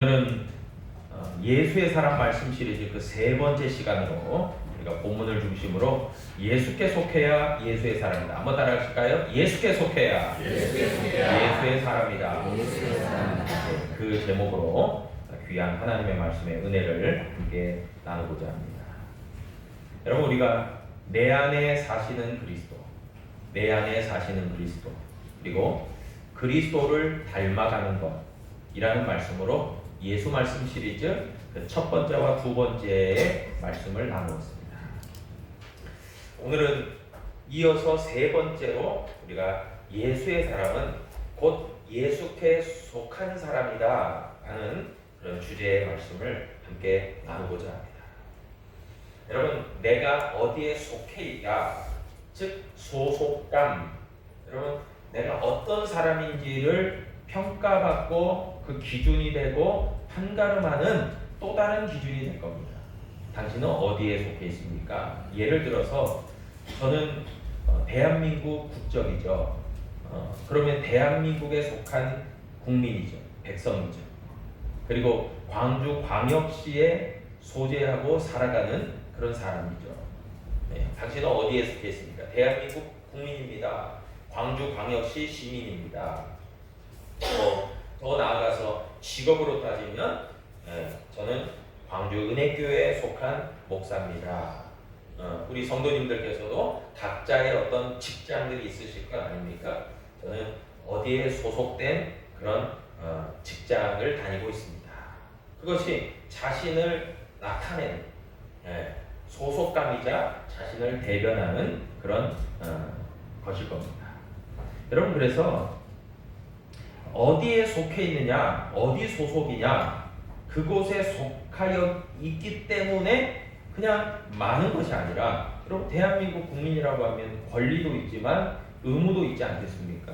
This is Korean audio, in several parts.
오늘은 예수의 사람 말씀 시리즈 그 세 번째 시간으로 우리가 본문을 중심으로 예수께 속해야 예수의 사람이다. 한번 따라하실까요? 예수께 속해야 예수의 사람이다. 네, 그 제목으로 귀한 하나님의 말씀의 은혜를 함께 나누고자 합니다. 여러분, 우리가 내 안에 사시는 그리스도, 내 안에 사시는 그리스도, 그리고 그리스도를 닮아가는 것이라는 말씀으로 예수 말씀 시리즈 그 첫 번째와 두 번째의 말씀을 나누었습니다. 오늘은 이어서 세 번째로 우리가 예수의 사람은 곧 예수께 속한 사람이다 하는 그런 주제의 말씀을 함께 나누고자 합니다. 여러분, 내가 어디에 속해 있다, 즉 소속감, 여러분 내가 어떤 사람인지를 평가받고 그 기준이 되고 판가름하는 또 다른 기준이 될 겁니다. 당신은 어디에 속해 있습니까? 예를 들어서 저는 대한민국 국적이죠. 그러면 대한민국에 속한 국민이죠. 백성이죠. 그리고 광주 광역시에 소재하고 살아가는 그런 사람이죠. 네, 당신은 어디에 속해 있습니까? 대한민국 국민입니다. 광주 광역시 시민입니다. 더 나아가서 직업으로 따지면 저는 광주 은혜교회에 속한 목사입니다. 우리 성도님들께서도 각자의 어떤 직장들이 있으실 것 아닙니까? 저는 어디에 소속된 그런 직장을 다니고 있습니다. 그것이 자신을 나타내는 소속감이자 자신을 대변하는 그런 것일 겁니다. 여러분, 그래서 어디에 속해 있느냐, 어디 소속이냐, 그곳에 속하여 있기 때문에 그냥 많은 것이 아니라, 여러분 대한민국 국민이라고 하면 권리도 있지만 의무도 있지 않겠습니까?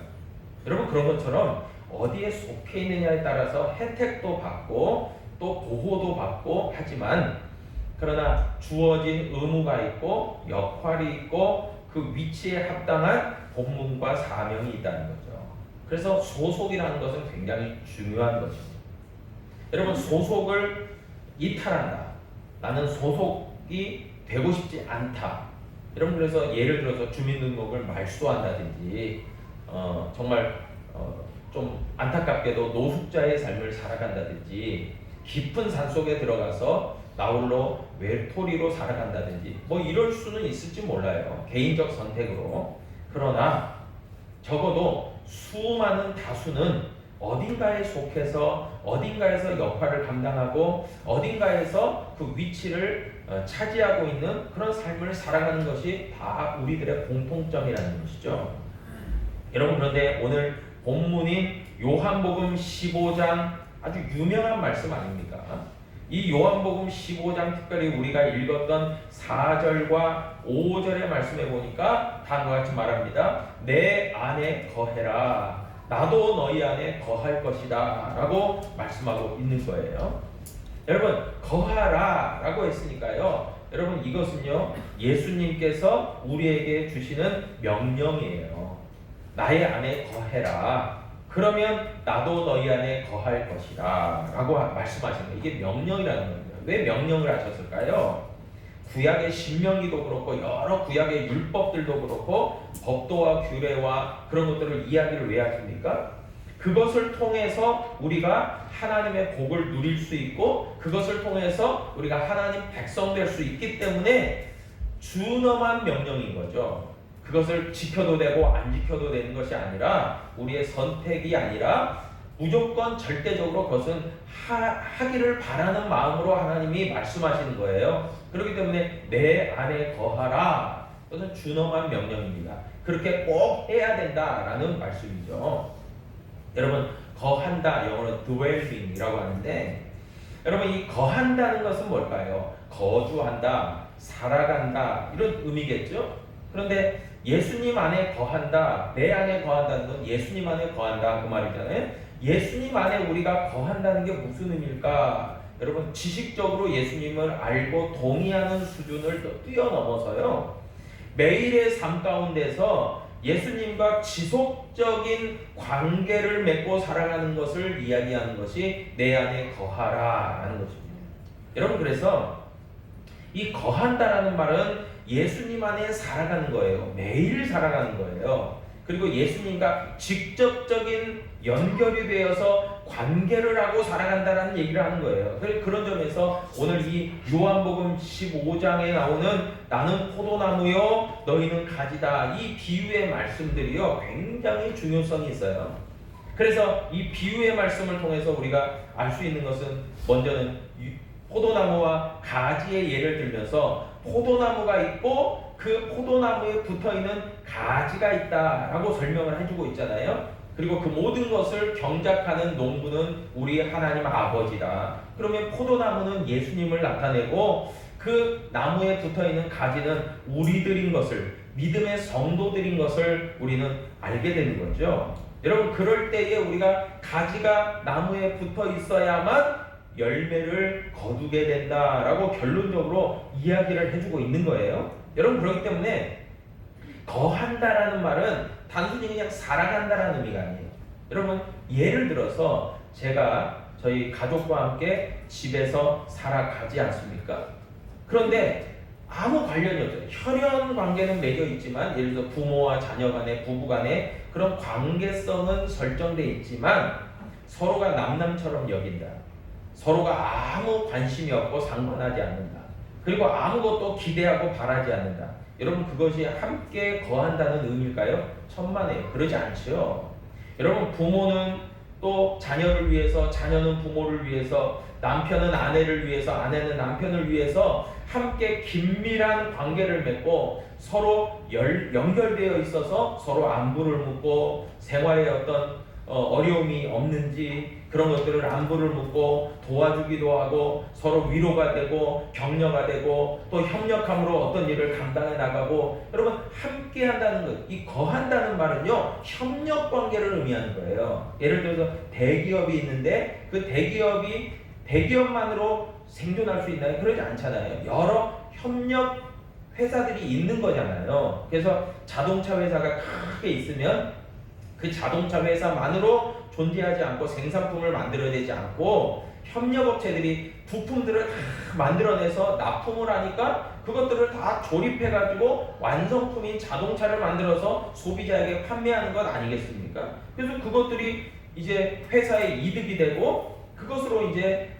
여러분, 그런 것처럼 어디에 속해 있느냐에 따라서 혜택도 받고 또 보호도 받고 하지만, 그러나 주어진 의무가 있고 역할이 있고 그 위치에 합당한 본분과 사명이 있다는 거죠. 그래서 소속이라는 것은 굉장히 중요한 것입니다. 여러분, 소속을 이탈한다, 나는 소속이 되고 싶지 않다, 여러분 그래서 예를 들어서 주민등록을 말소한다든지 정말 좀 안타깝게도 노숙자의 삶을 살아간다든지 깊은 산속에 들어가서 나홀로 외톨이로 살아간다든지 뭐 이럴 수는 있을지 몰라요, 개인적 선택으로. 그러나 적어도 수많은 다수는 어딘가에 속해서 어딘가에서 역할을 감당하고 어딘가에서 그 위치를 차지하고 있는 그런 삶을 살아가는 것이 다 우리들의 공통점이라는 것이죠. 여러분, 그런데 오늘 본문인 요한복음 15장 아주 유명한 말씀 아닙니까? 이 요한복음 15장 특별히 우리가 읽었던 4절과 5절의 말씀에 보니까 다음과 같이 말합니다. 내 안에 거해라, 나도 너희 안에 거할 것이다 라고 말씀하고 있는 거예요. 여러분, 거하라 라고 했으니까요, 여러분 이것은요 예수님께서 우리에게 주시는 명령이에요. 나의 안에 거해라, 그러면 나도 너희 안에 거할 것이다 라고 말씀하시는 거예요. 이게 명령이라는 겁니다. 왜 명령을 하셨을까요? 구약의 신명기도 그렇고 여러 구약의 율법들도 그렇고 법도와 규례와 그런 것들을 이야기를 왜 하십니까? 그것을 통해서 우리가 하나님의 복을 누릴 수 있고 그것을 통해서 우리가 하나님 백성 될 수 있기 때문에 준엄한 명령인 거죠. 그것을 지켜도 되고 안 지켜도 되는 것이 아니라, 우리의 선택이 아니라 무조건 절대적으로 그것은 하기를 바라는 마음으로 하나님이 말씀하시는 거예요. 그렇기 때문에 내 안에 거하라, 그것은 준엄한 명령입니다. 그렇게 꼭 해야 된다라는 말씀이죠. 여러분, 거한다, 영어로 dwelling이라고 하는데, 여러분 이 거한다는 것은 뭘까요? 거주한다, 살아간다, 이런 의미겠죠? 그런데 예수님 안에 거한다, 내 안에 거한다는 건 예수님 안에 거한다 그 말이잖아요. 예수님 안에 우리가 거한다는 게 무슨 의미일까? 여러분, 지식적으로 예수님을 알고 동의하는 수준을 또 뛰어넘어서요, 매일의 삶 가운데서 예수님과 지속적인 관계를 맺고 살아가는 것을 이야기하는 것이 내 안에 거하라라는 것입니다. 여러분, 그래서 이 거한다라는 말은 예수님 안에 살아가는 거예요. 매일 살아가는 거예요. 그리고 예수님과 직접적인 연결이 되어서 관계를 하고 살아간다라는 얘기를 하는 거예요. 그런 점에서 오늘 이 요한복음 15장에 나오는 나는 포도나무요 너희는 가지다, 이 비유의 말씀들이요 굉장히 중요성이 있어요. 그래서 이 비유의 말씀을 통해서 우리가 알 수 있는 것은, 먼저는 포도나무와 가지의 예를 들면서 포도나무가 있고 그 포도나무에 붙어있는 가지가 있다라고 설명을 해주고 있잖아요. 그리고 그 모든 것을 경작하는 농부는 우리 하나님 아버지다. 그러면 포도나무는 예수님을 나타내고 그 나무에 붙어있는 가지는 우리들인 것을, 믿음의 성도들인 것을 우리는 알게 되는 거죠. 여러분, 그럴 때에 우리가 가지가 나무에 붙어 있어야만 열매를 거두게 된다라고 결론적으로 이야기를 해주고 있는 거예요. 여러분, 그렇기 때문에 거한다라는 말은 단순히 그냥 살아간다라는 의미가 아니에요. 여러분, 예를 들어서 제가 저희 가족과 함께 집에서 살아가지 않습니까? 그런데 아무 관련이 없어요. 혈연 관계는 맺어 있지만, 예를 들어 부모와 자녀 간에, 부부 간에 그런 관계성은 설정되어 있지만 서로가 남남처럼 여긴다. 서로가 아무 관심이 없고 상관하지 않는다. 그리고 아무것도 기대하고 바라지 않는다. 여러분, 그것이 함께 거한다는 의미일까요? 천만에요. 그러지 않죠. 여러분, 부모는 또 자녀를 위해서, 자녀는 부모를 위해서, 남편은 아내를 위해서, 아내는 남편을 위해서 함께 긴밀한 관계를 맺고 서로 연결되어 있어서 서로 안부를 묻고 생활에 어떤 어려움이 없는지 그런 것들을 안부를 묻고 도와주기도 하고 서로 위로가 되고 격려가 되고 또 협력함으로 어떤 일을 감당해 나가고, 여러분, 함께 한다는 것, 이 거한다는 말은요 협력 관계를 의미하는 거예요. 예를 들어서 대기업이 있는데 그 대기업이 대기업만으로 생존할 수 있나요? 그러지 않잖아요. 여러 협력 회사들이 있는 거잖아요. 그래서 자동차 회사가 크게 있으면 그 자동차 회사만으로 존재하지 않고 생산품을 만들어내지 않고 협력업체들이 부품들을 다 만들어내서 납품을 하니까 그것들을 다 조립해가지고 완성품인 자동차를 만들어서 소비자에게 판매하는 것 아니겠습니까? 그래서 그것들이 이제 회사의 이득이 되고 그것으로 이제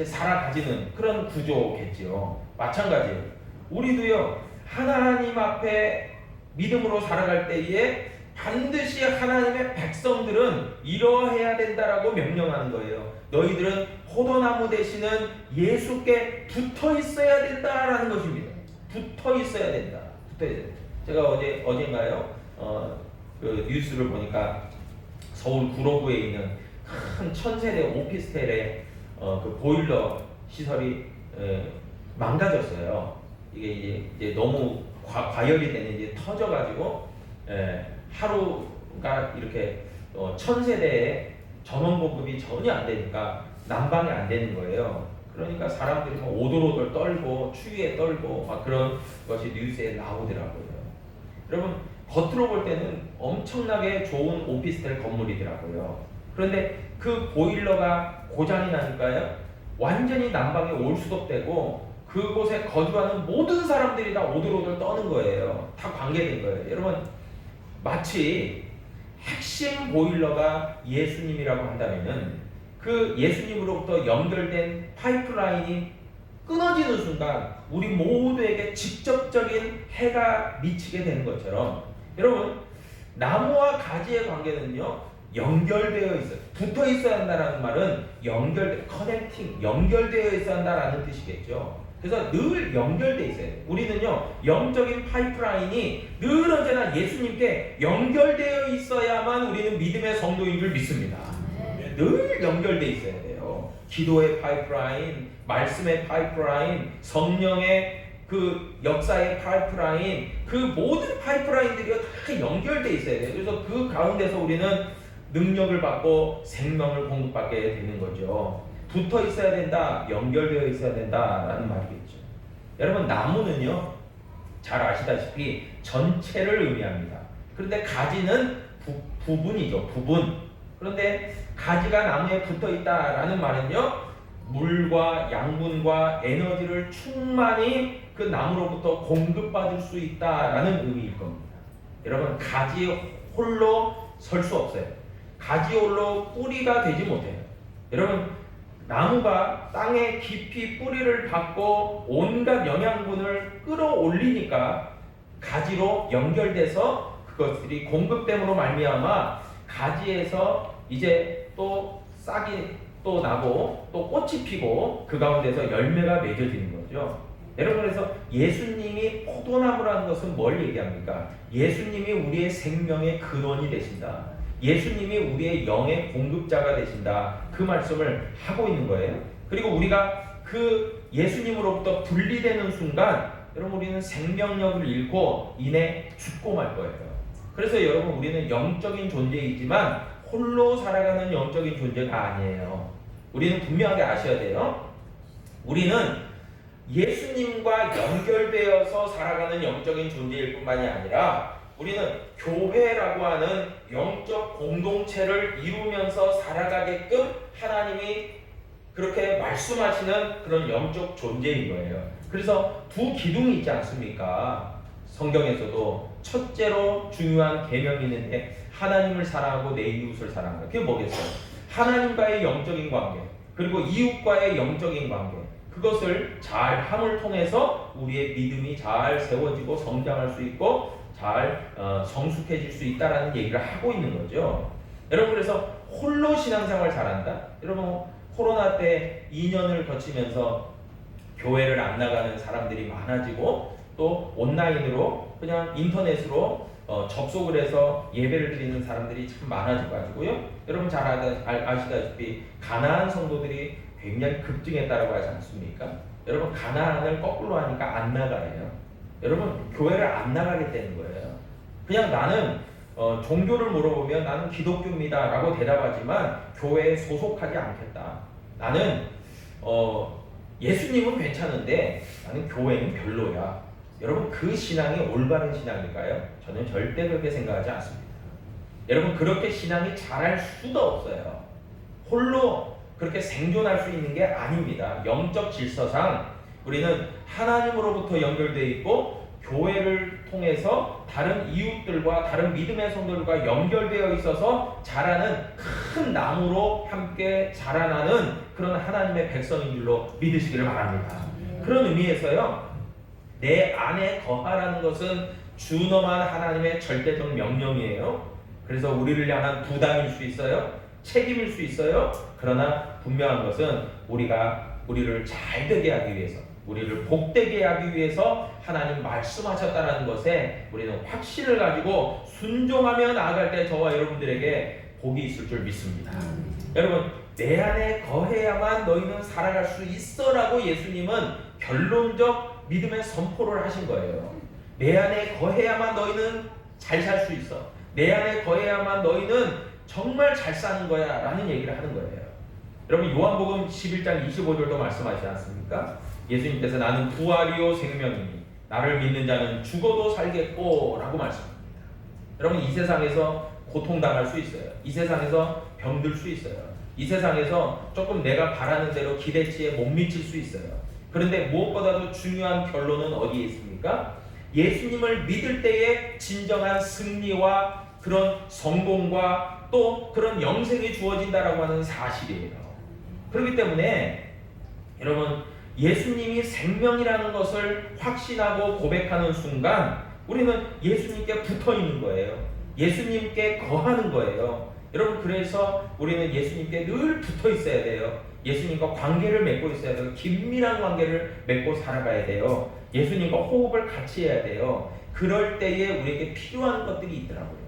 살아가지는 그런 구조겠죠. 마찬가지예요. 우리도요, 하나님 앞에 믿음으로 살아갈 때에 반드시 하나님의 백성들은 이러해야 된다라고 명령하는 거예요. 너희들은 포도나무 되시는 예수께 붙어 있어야 된다라는 것입니다. 붙어 있어야 된다. 붙어 있어야 된다. 제가 어젠가요, 그 뉴스를 보니까 서울 구로구에 있는 큰 1000세대 오피스텔의 그 보일러 시설이 망가졌어요. 이게 이제 너무 과열이 되는 이제 터져가지고 하루가 이렇게 1000세대에 전원 보급이 전혀 안 되니까 난방이 안 되는 거예요. 그러니까 사람들이 막 오돌오돌 떨고 추위에 떨고 막 그런 것이 뉴스에 나오더라고요. 여러분, 겉으로 볼 때는 엄청나게 좋은 오피스텔 건물이더라고요. 그런데 그 보일러가 고장이 나니까요, 완전히 난방이 올수독되고 그곳에 거주하는 모든 사람들이 다 오돌오돌 떠는 거예요. 다 관계된 거예요. 여러분, 마치 핵심 보일러가 예수님이라고 한다면은 그 예수님으로부터 연결된 파이프라인이 끊어지는 순간 우리 모두에게 직접적인 해가 미치게 되는 것처럼, 여러분, 나무와 가지의 관계는요 연결되어 있어요. 붙어 있어야 한다는 말은 커넥팅, 연결되어 있어야 한다라는 뜻이겠죠. 그래서 늘 연결되어 있어요. 우리는요 영적인 파이프라인이 늘 언제나 예수님께 연결되어 있어야만 우리는 믿음의 성도인 줄 믿습니다. 늘 연결되어 있어야 돼요. 기도의 파이프라인, 말씀의 파이프라인, 성령의 그 역사의 파이프라인, 그 모든 파이프라인들이 다 연결되어 있어야 돼요. 그래서 그 가운데서 우리는 능력을 받고 생명을 공급받게 되는 거죠. 붙어 있어야 된다, 연결되어 있어야 된다라는 말이겠죠. 여러분, 나무는요 잘 아시다시피 전체를 의미합니다. 그런데 가지는 부분이죠. 부분. 그런데 가지가 나무에 붙어 있다라는 말은요, 물과 양분과 에너지를 충만히 그 나무로부터 공급받을 수 있다라는 의미일 겁니다. 여러분, 가지 홀로 설 수 없어요. 가지 홀로 뿌리가 되지 못해요. 여러분, 나무가 땅에 깊이 뿌리를 받고 온갖 영양분을 끌어올리니까 가지로 연결돼서 그것들이 공급됨으로 말미암아 가지에서 이제 또 싹이 또 나고 또 꽃이 피고 그 가운데서 열매가 맺어지는 거죠. 여러분, 그래서 예수님이 포도나무라는 것은 뭘 얘기합니까? 예수님이 우리의 생명의 근원이 되신다. 예수님이 우리의 영의 공급자가 되신다. 그 말씀을 하고 있는 거예요. 그리고 우리가 그 예수님으로부터 분리되는 순간 여러분, 우리는 생명력을 잃고 이내 죽고 말 거예요. 그래서 여러분, 우리는 영적인 존재이지만 홀로 살아가는 영적인 존재가 아니에요. 우리는 분명하게 아셔야 돼요. 우리는 예수님과 연결되어서 살아가는 영적인 존재일 뿐만이 아니라 우리는 교회라고 하는 영적 공동체를 이루면서 살아가게끔 하나님이 그렇게 말씀하시는 그런 영적 존재인 거예요. 그래서 두 기둥이 있지 않습니까? 성경에서도 첫째로 중요한 계명이 있는데 하나님을 사랑하고 내 이웃을 사랑한다. 그게 뭐겠어요? 하나님과의 영적인 관계, 그리고 이웃과의 영적인 관계, 그것을 잘 함을 통해서 우리의 믿음이 잘 세워지고 성장할 수 있고 잘 성숙해질 수 있다라는 얘기를 하고 있는 거죠. 여러분, 그래서 홀로 신앙생활 잘한다. 여러분, 코로나 때 2년을 거치면서 교회를 안 나가는 사람들이 많아지고 또 온라인으로 그냥 인터넷으로 접속을 해서 예배를 드리는 사람들이 참 많아져가지고요. 여러분 잘 아시다시피 가나안 성도들이 굉장히 급증했다고 하지 않습니까? 여러분, 가나안을 거꾸로 하니까 안 나가요. 여러분, 교회를 안 나가게 되는 거예요. 그냥 나는 종교를 물어보면 나는 기독교입니다 라고 대답하지만 교회에 소속하지 않겠다. 나는 예수님은 괜찮은데 나는 교회는 별로야. 여러분, 그 신앙이 올바른 신앙일까요? 저는 절대 그렇게 생각하지 않습니다. 여러분, 그렇게 신앙이 자랄 수도 없어요. 홀로 그렇게 생존할 수 있는 게 아닙니다. 영적 질서상 우리는 하나님으로부터 연결되어 있고 교회를 통해서 다른 이웃들과 다른 믿음의 성도들과 연결되어 있어서 자라는 큰 나무로 함께 자라나는 그런 하나님의 백성인 줄로 믿으시기를 바랍니다. 그런 의미에서요, 내 안에 거하라는 것은 준엄한 하나님의 절대적 명령이에요. 그래서 우리를 향한 부담일 수 있어요. 책임일 수 있어요. 그러나 분명한 것은 우리를 잘 되게 하기 위해서, 우리를 복되게 하기 위해서 하나님 말씀하셨다는 것에 우리는 확신을 가지고 순종하며 나아갈 때 저와 여러분들에게 복이 있을 줄 믿습니다. 여러분, 내 안에 거해야만 너희는 살아갈 수 있어라고 예수님은 결론적 믿음의 선포를 하신 거예요. 내 안에 거해야만 너희는 잘 살 수 있어. 내 안에 거해야만 너희는 정말 잘 사는 거야 라는 얘기를 하는 거예요. 여러분, 요한복음 11장 25절도 말씀하시지 않습니까? 예수님께서 나는 부활이요 생명이니 나를 믿는 자는 죽어도 살겠고 라고 말씀합니다. 여러분, 이 세상에서 고통당할 수 있어요. 이 세상에서 병들 수 있어요. 이 세상에서 조금 내가 바라는 대로 기대치에 못 미칠 수 있어요. 그런데 무엇보다도 중요한 결론은 어디에 있습니까? 예수님을 믿을 때에 진정한 승리와 그런 성공과 또 그런 영생이 주어진다라고 하는 사실이에요. 그렇기 때문에 여러분, 예수님이 생명이라는 것을 확신하고 고백하는 순간 우리는 예수님께 붙어 있는 거예요. 예수님께 거하는 거예요. 여러분, 그래서 우리는 예수님께 늘 붙어 있어야 돼요. 예수님과 관계를 맺고 있어야 돼요. 긴밀한 관계를 맺고 살아가야 돼요. 예수님과 호흡을 같이 해야 돼요. 그럴 때에 우리에게 필요한 것들이 있더라고요.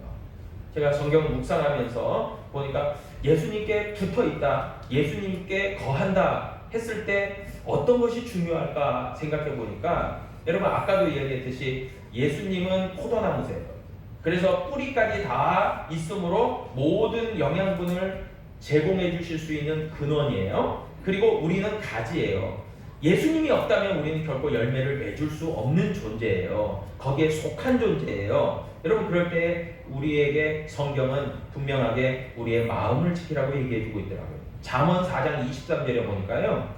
제가 성경 묵상하면서 보니까 예수님께 붙어 있다, 예수님께 거한다 했을 때 어떤 것이 중요할까 생각해 보니까 여러분, 아까도 이야기했듯이 예수님은 포도나무세요. 그래서 뿌리까지 다 있으므로 모든 영양분을 제공해 주실 수 있는 근원이에요. 그리고 우리는 가지예요. 예수님이 없다면 우리는 결코 열매를 맺을 수 없는 존재예요. 거기에 속한 존재예요. 여러분, 그럴 때 우리에게 성경은 분명하게 우리의 마음을 지키라고 얘기해주고 있더라고요. 잠언 4장 23절에 보니까요,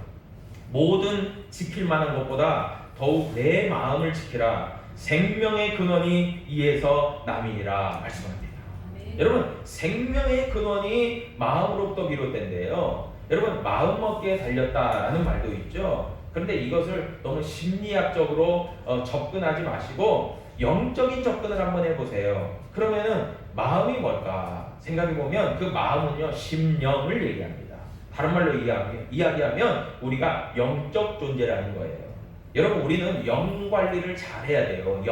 모든 지킬 만한 것보다 더욱 내 마음을 지키라. 생명의 근원이 이에서 남이니라 말씀합니다. 여러분, 생명의 근원이 마음으로부터 비롯된대요. 여러분, 마음 먹기에 달렸다라는 말도 있죠. 그런데 이것을 너무 심리학적으로 접근하지 마시고 영적인 접근을 한번 해보세요. 그러면은 마음이 뭘까 생각해보면 그 마음은요, 심령을 얘기합니다. 다른 말로 이야기하면 우리가 영적 존재라는 거예요. 여러분, 우리는 영 관리를 잘 해야 돼요.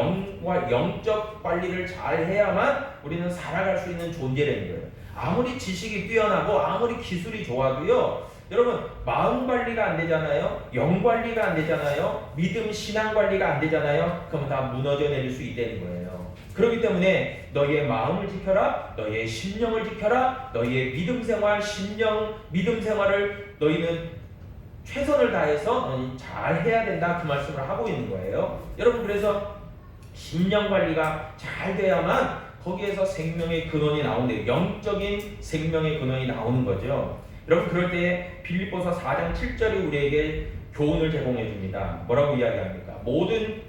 영적 관리를 잘 해야만 우리는 살아갈 수 있는 존재라는 거예요. 아무리 지식이 뛰어나고 아무리 기술이 좋아도요, 여러분, 마음 관리가 안 되잖아요. 영 관리가 안 되잖아요. 믿음, 신앙 관리가 안 되잖아요. 그럼 다 무너져 내릴 수 있다는 거예요. 그렇기 때문에 너희의 마음을 지켜라, 너희의 심령을 지켜라, 너희의 믿음 생활, 믿음 생활을 너희는 최선을 다해서 잘 해야 된다, 그 말씀을 하고 있는 거예요. 여러분, 그래서 심령 관리가 잘 돼야만 거기에서 생명의 근원이 나오는데, 영적인 생명의 근원이 나오는 거죠. 여러분, 그럴 때 빌립보서 4장 7절이 우리에게 교훈을 제공해 줍니다. 뭐라고 이야기합니까? 모든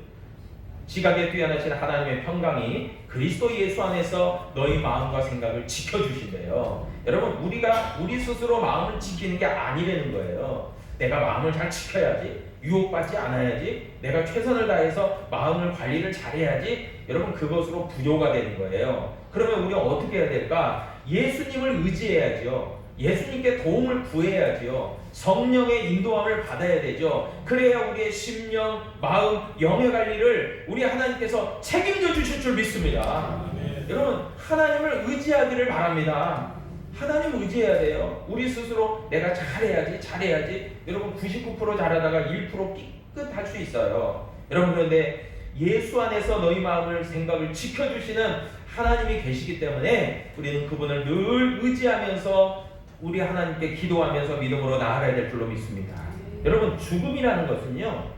지각에 뛰어나신 하나님의 평강이 그리스도 예수 안에서 너희 마음과 생각을 지켜주신대요. 여러분, 우리가 우리 스스로 마음을 지키는 게 아니라는 거예요. 내가 마음을 잘 지켜야지, 유혹받지 않아야지, 내가 최선을 다해서 마음을 관리를 잘해야지, 여러분, 그것으로 부조가 되는 거예요. 그러면 우리가 어떻게 해야 될까? 예수님을 의지해야죠. 예수님께 도움을 구해야죠. 성령의 인도함을 받아야 되죠. 그래야 우리의 심령, 마음, 영의 관리를 우리 하나님께서 책임져 주실 줄 믿습니다. 여러분, 하나님을 의지하기를 바랍니다. 하나님 의지해야 돼요. 우리 스스로 내가 잘해야지. 여러분, 99% 잘하다가 1% 삐끗할 수 있어요. 여러분, 그런데 예수 안에서 너희 마음을, 생각을 지켜주시는 하나님이 계시기 때문에 우리는 그분을 늘 의지하면서 우리 하나님께 기도하면서 믿음으로 나아가야 될 줄로 믿습니다. 여러분, 죽음이라는 것은요,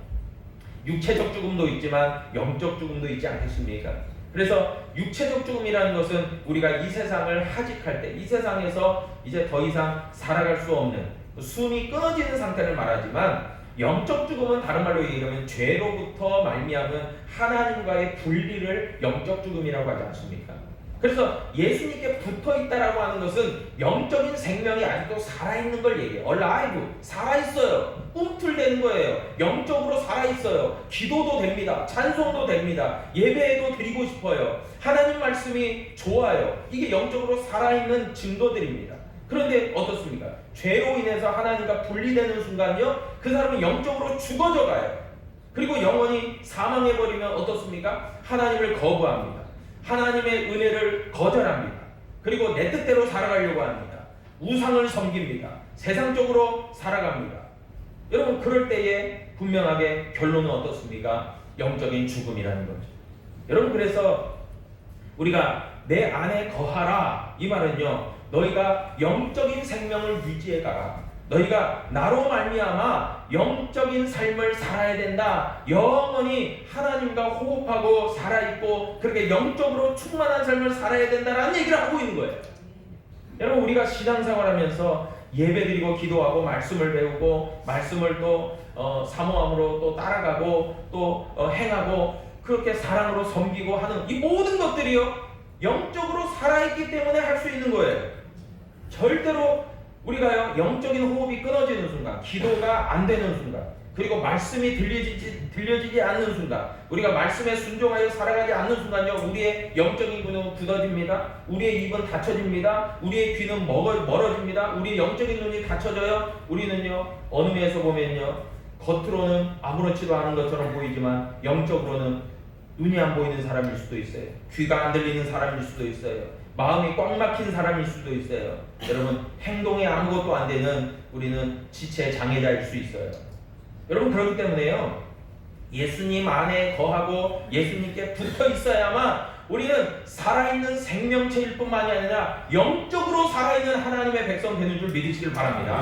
육체적 죽음도 있지만 영적 죽음도 있지 않겠습니까? 그래서 육체적 죽음이라는 것은 우리가 이 세상을 하직할 때, 이 세상에서 이제 더 이상 살아갈 수 없는, 숨이 끊어지는 상태를 말하지만, 영적 죽음은 다른 말로 얘기하면 죄로부터 말미암은 하나님과의 분리를 영적 죽음이라고 하지 않습니까? 그래서 예수님께 붙어있다라고 하는 것은 영적인 생명이 아직도 살아있는 걸 얘기해요. alive, 살아있어요. 꿈틀대는 거예요. 영적으로 살아있어요. 기도도 됩니다. 찬송도 됩니다. 예배도 드리고 싶어요. 하나님 말씀이 좋아요. 이게 영적으로 살아있는 증거들입니다. 그런데 어떻습니까? 죄로 인해서 하나님과 분리되는 순간요, 그 사람은 영적으로 죽어져 가요. 그리고 영원히 사망해버리면 어떻습니까? 하나님을 거부합니다. 하나님의 은혜를 거절합니다. 그리고 내 뜻대로 살아가려고 합니다. 우상을 섬깁니다. 세상적으로 살아갑니다. 여러분, 그럴 때에 분명하게 결론은 어떻습니까? 영적인 죽음이라는 거죠. 여러분, 그래서 우리가 내 안에 거하라, 이 말은요, 너희가 영적인 생명을 유지해 가라. 너희가 나로 말미암아 영적인 삶을 살아야 된다. 영원히 하나님과 호흡하고 살아있고 그렇게 영적으로 충만한 삶을 살아야 된다라는 얘기를 하고 있는 거예요. 여러분, 우리가 신앙생활하면서 예배드리고 기도하고 말씀을 배우고 말씀을 또 사모함으로 또 따라가고 또 행하고 그렇게 사랑으로 섬기고 하는 이 모든 것들이요, 영적으로 살아있기 때문에 할 수 있는 거예요. 절대로 우리가요, 영적인 호흡이 끊어지는 순간, 기도가 안 되는 순간, 그리고 말씀이 들려지지 않는 순간, 우리가 말씀에 순종하여 살아가지 않는 순간요, 우리의 영적인 근육은 굳어집니다. 우리의 입은 닫혀집니다. 우리의 귀는 멀어집니다. 우리의 영적인 눈이 닫혀져요. 우리는요, 어느 면에서 보면요, 겉으로는 아무렇지도 않은 것처럼 보이지만 영적으로는 눈이 안 보이는 사람일 수도 있어요. 귀가 안 들리는 사람일 수도 있어요. 마음이 꽉 막힌 사람일 수도 있어요. 여러분, 행동에 아무것도 안 되는 우리는 지체 장애자일 수 있어요. 여러분, 그렇기 때문에요, 예수님 안에 거하고 예수님께 붙어 있어야만 우리는 살아있는 생명체일 뿐만이 아니라 영적으로 살아있는 하나님의 백성 되는 줄 믿으시길 바랍니다.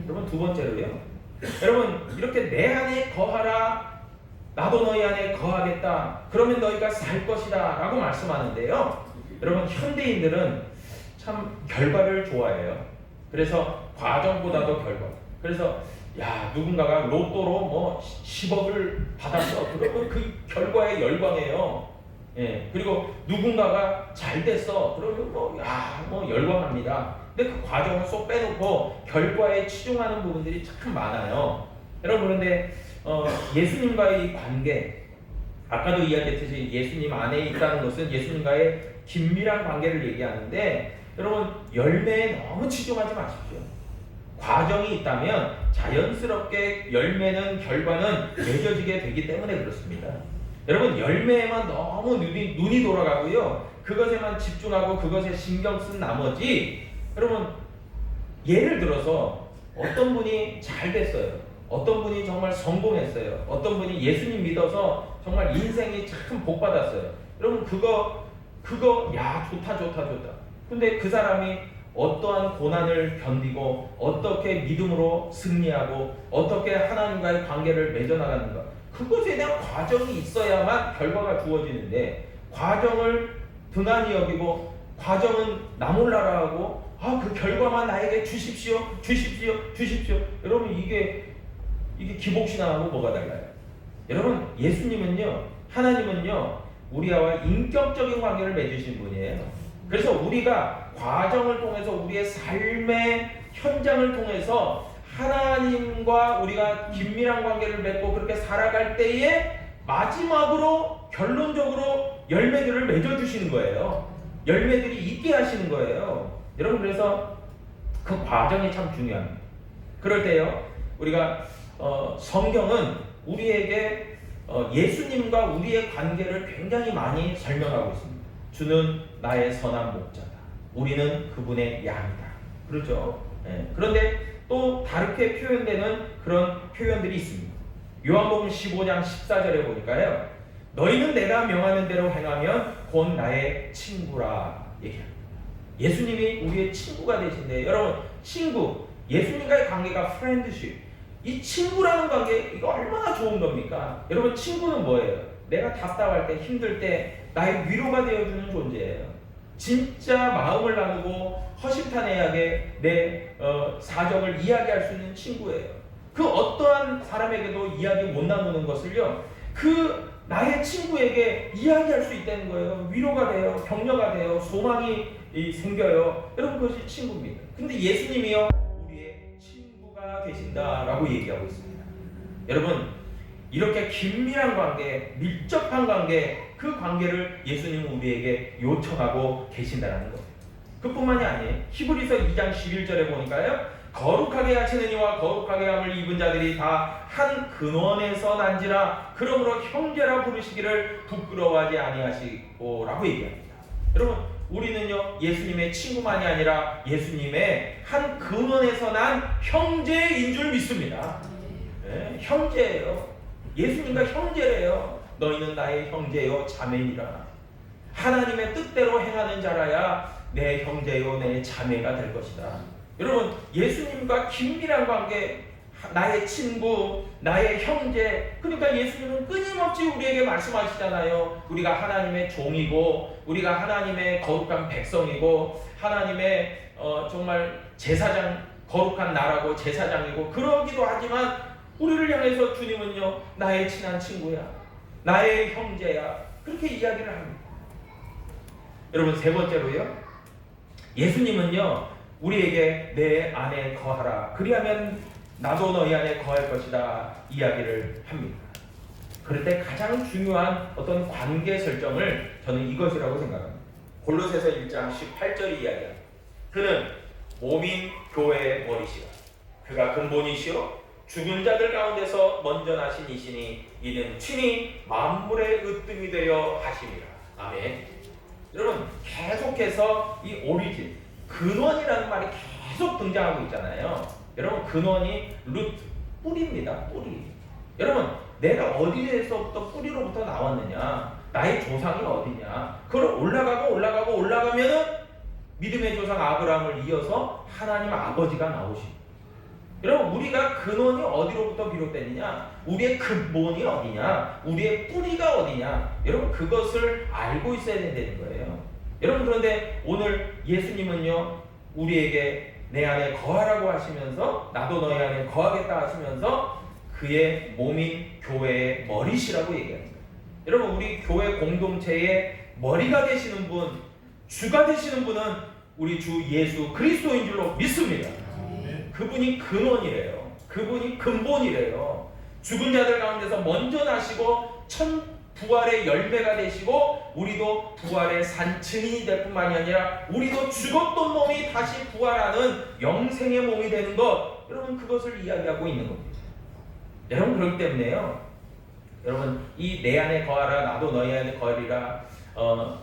여러분, 두 번째로요, 여러분 이렇게 내 안에 거하라 나도 너희 안에 거하겠다 그러면 너희가 살 것이다 라고 말씀하는데요. 여러분 현대인들은 참 결과를 좋아해요. 그래서 과정보다도 결과. 그래서 야 누군가가 로또로 뭐 10억을 받았어 그러면 그 결과에 열광해요. 예, 그리고 누군가가 잘 됐어 그러면 뭐 열광합니다. 근데 그 과정을 쏙 빼놓고 결과에 치중하는 부분들이 참 많아요. 여러분 그런데 예수님과의 이 관계, 아까도 이야기했듯이 예수님 안에 있다는 것은 예수님과의 긴밀한 관계를 얘기하는데 여러분 열매에 너무 치중하지 마십시오. 과정이 있다면 자연스럽게 열매는 결과는 맺어지게 되기 때문에 그렇습니다. 여러분 열매에만 너무 눈이 돌아가고요. 그것에만 집중하고 그것에 신경 쓴 나머지 여러분 예를 들어서 어떤 분이 잘 됐어요. 어떤 분이 정말 성공했어요. 어떤 분이 예수님 믿어서 정말 인생이 참 복받았어요. 여러분 그거 야 좋다. 근데 그 사람이 어떠한 고난을 견디고 어떻게 믿음으로 승리하고 어떻게 하나님과의 관계를 맺어나가는가 그것에 대한 과정이 있어야만 결과가 주어지는데 과정을 등한히 여기고 과정은 나 몰라라 하고 그 결과만 나에게 주십시오. 여러분 이게 기복신앙하고 뭐가 달라요? 여러분 예수님은요 하나님은요 우리와 인격적인 관계를 맺으신 분이에요. 그래서 우리가 과정을 통해서 우리의 삶의 현장을 통해서 하나님과 우리가 긴밀한 관계를 맺고 그렇게 살아갈 때에 마지막으로 결론적으로 열매들을 맺어주시는 거예요. 열매들이 있게 하시는 거예요. 여러분 그래서 그 과정이 참 중요합니다. 그럴 때요 우리가 성경은 우리에게 예수님과 우리의 관계를 굉장히 많이 설명하고 있습니다. 주는 나의 선한 목자다. 우리는 그분의 양이다. 그렇죠? 네. 그런데 또 다르게 표현되는 그런 표현들이 있습니다. 요한복음 15장 14절에 보니까요. 너희는 내가 명하는 대로 행하면 곧 나의 친구라 얘기합니다. 예수님이 우리의 친구가 되신데 여러분 친구, 예수님과의 관계가 프렌드십. 이 친구라는 관계 이거 얼마나 좋은 겁니까? 여러분 친구는 뭐예요? 내가 답답할 때 힘들 때 나의 위로가 되어주는 존재예요. 진짜 마음을 나누고 허심탄회하게 내 사정을 이야기할 수 있는 친구예요. 그 어떠한 사람에게도 이야기 못 나누는 것을요 그 나의 친구에게 이야기할 수 있다는 거예요. 위로가 돼요. 격려가 돼요. 소망이 생겨요. 여러분 그것이 친구입니다. 근데 예수님이요 우리의 친구가 되신다라고 얘기하고 있습니다. 여러분 이렇게 긴밀한 관계, 밀접한 관계, 그 관계를 예수님은 우리에게 요청하고 계신다는 거예요. 그뿐만이 아니에요. 히브리서 2장 11절에 보니까요. 거룩하게 하시는 이와 거룩하게 함을 입은 자들이 다 한 근원에서 난지라 그러므로 형제라 부르시기를 부끄러워하지 아니하시고 라고 얘기합니다. 여러분 우리는요 예수님의 친구만이 아니라 예수님의 한 근원에서 난 형제인 줄 믿습니다. 네, 형제예요. 예수님과 형제래요. 너희는 나의 형제요 자매이라. 하나님의 뜻대로 행하는 자라야 내 형제요 내 자매가 될 것이다. 여러분 예수님과 긴밀한 관계, 나의 친구, 나의 형제. 그러니까 예수님은 끊임없이 우리에게 말씀하시잖아요. 우리가 하나님의 종이고 우리가 하나님의 거룩한 백성이고 하나님의 정말 제사장, 거룩한 나라고 제사장이고 그러기도 하지만 우리를 향해서 주님은요 나의 친한 친구야, 나의 형제야 그렇게 이야기를 합니다. 여러분 세 번째로요 예수님은요 우리에게 내 안에 거하라 그리하면 나도 너희 안에 거할 것이다 이야기를 합니다. 그럴 때 가장 중요한 어떤 관계 설정을 저는 이것이라고 생각합니다. 골로새서 1장 18절이 이야기합니다. 그는 몸인 교회의 머리시라. 그가 근본이시오 죽은 자들 가운데서 먼저 나신 이시니 이는 친히 만물의 으뜸이 되어 하심이라. 아멘. 여러분 계속해서 이 오리진, 근원이라는 말이 계속 등장하고 있잖아요. 여러분 근원이 루트, 뿌리입니다. 뿌리. 여러분 내가 어디에서부터 뿌리로부터 나왔느냐, 나의 조상이 어디냐, 그걸 올라가면은 믿음의 조상 아브라함을 이어서 하나님 아버지가 나오십니다. 여러분, 우리가 근원이 어디로부터 비롯되느냐? 우리의 근본이 어디냐? 우리의 뿌리가 어디냐? 여러분, 그것을 알고 있어야 된다는 거예요. 여러분, 그런데 오늘 예수님은요, 우리에게 내 안에 거하라고 하시면서, 나도 너희 안에 거하겠다 하시면서 그의 몸인 교회의 머리시라고 얘기합니다. 여러분, 우리 교회 공동체의 머리가 되시는 분, 주가 되시는 분은 우리 주 예수 그리스도인 줄로 믿습니다. 그분이 근원이래요. 그분이 근본이래요. 죽은 자들 가운데서 먼저 나시고 천 부활의 열매가 되시고, 우리도 부활의 산 증인이 될 뿐만이 아니라 우리도 죽었던 몸이 다시 부활하는 영생의 몸이 되는 것, 여러분, 그것을 이야기하고 있는 겁니다. 여러분, 그렇기 때문에요, 여러분, 이 내 안에 거하라 나도 너희 안에 거하리라,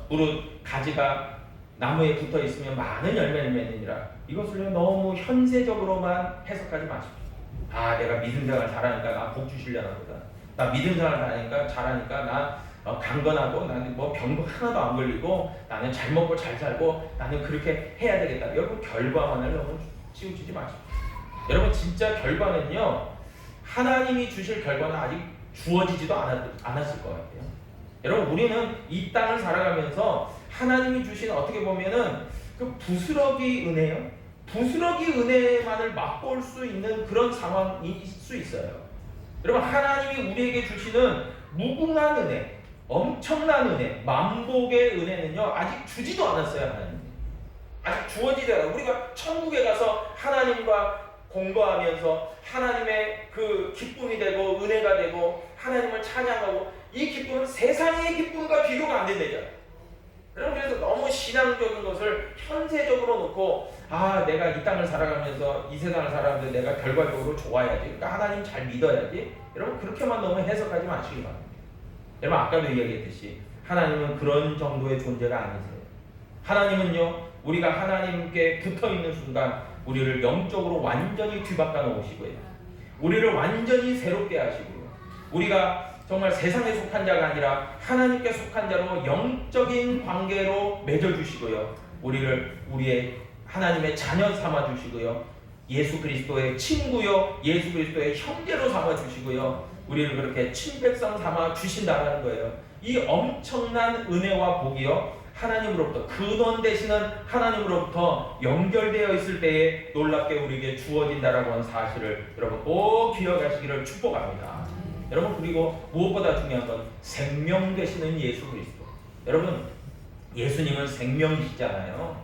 무릇 가지가 나무에 붙어 있으면 많은 열매를 맺느니라, 이것을 너무 현세적으로만 해석하지 마십시오. 아, 내가 믿음 생활 잘하니까 나 복 주시려나 보다. 나 믿음 생활 잘하니까 나 강건하고, 나는 뭐 병도 하나도 안 걸리고, 나는 잘 먹고 잘 살고, 나는 그렇게 해야 되겠다. 여러분, 결과만을 너무 치우치지 마십시오. 여러분, 진짜 결과는요, 하나님이 주실 결과는 아직 주어지지도 않았을 것 같아요. 여러분, 우리는 이 땅을 살아가면서 하나님이 주신, 어떻게 보면은 그 부스러기 은혜요, 부스러기 은혜만을 맛볼 수 있는 그런 상황일 수 있어요. 여러분, 하나님이 우리에게 주시는 무궁한 은혜, 엄청난 은혜, 만복의 은혜는요, 아직 주지도 않았어요. 하나님 아직 주어지지 않아요. 우리가 천국에 가서 하나님과 공부하면서 하나님의 그 기쁨이 되고 은혜가 되고 하나님을 찬양하고, 이 기쁨은 세상의 기쁨과 비교가 안 된다잖아요. 그래서 너무 신앙적인 것을 현세적으로 놓고, 아, 내가 이 땅을 살아가면서, 이 세상을 살아가면서 내가 결과적으로 좋아야지, 그러니까 하나님 잘 믿어야지, 여러분, 그렇게만 너무 해석하지 마시기 바랍니다. 여러분, 아까도 이야기했듯이 하나님은 그런 정도의 존재가 아니세요. 하나님은요, 우리가 하나님께 붙어있는 순간 우리를 영적으로 완전히 뒤바꿔 놓으시고요, 우리를 완전히 새롭게 하시고요, 우리가 정말 세상에 속한 자가 아니라 하나님께 속한 자로 영적인 관계로 맺어주시고요, 우리를 우리의 하나님의 자녀 삼아주시고요, 예수 그리스도의 친구요, 예수 그리스도의 형제로 삼아주시고요, 우리를 그렇게 친백성 삼아주신다는 거예요. 이 엄청난 은혜와 복이요, 하나님으로부터, 근원 되시는 하나님으로부터 연결되어 있을 때에 놀랍게 우리에게 주어진다라고 하는 사실을 여러분 꼭 기억하시기를 축복합니다. 여러분, 그리고 무엇보다 중요한 건 생명 되시는 예수 그리스도. 여러분, 예수님은 생명이시잖아요.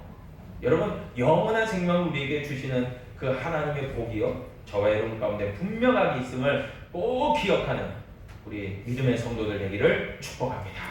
여러분, 영원한 생명을 우리에게 주시는 그 하나님의 복이요, 저와 여러분 가운데 분명하게 있음을 꼭 기억하는 우리 믿음의 성도들 되기를 축복합니다.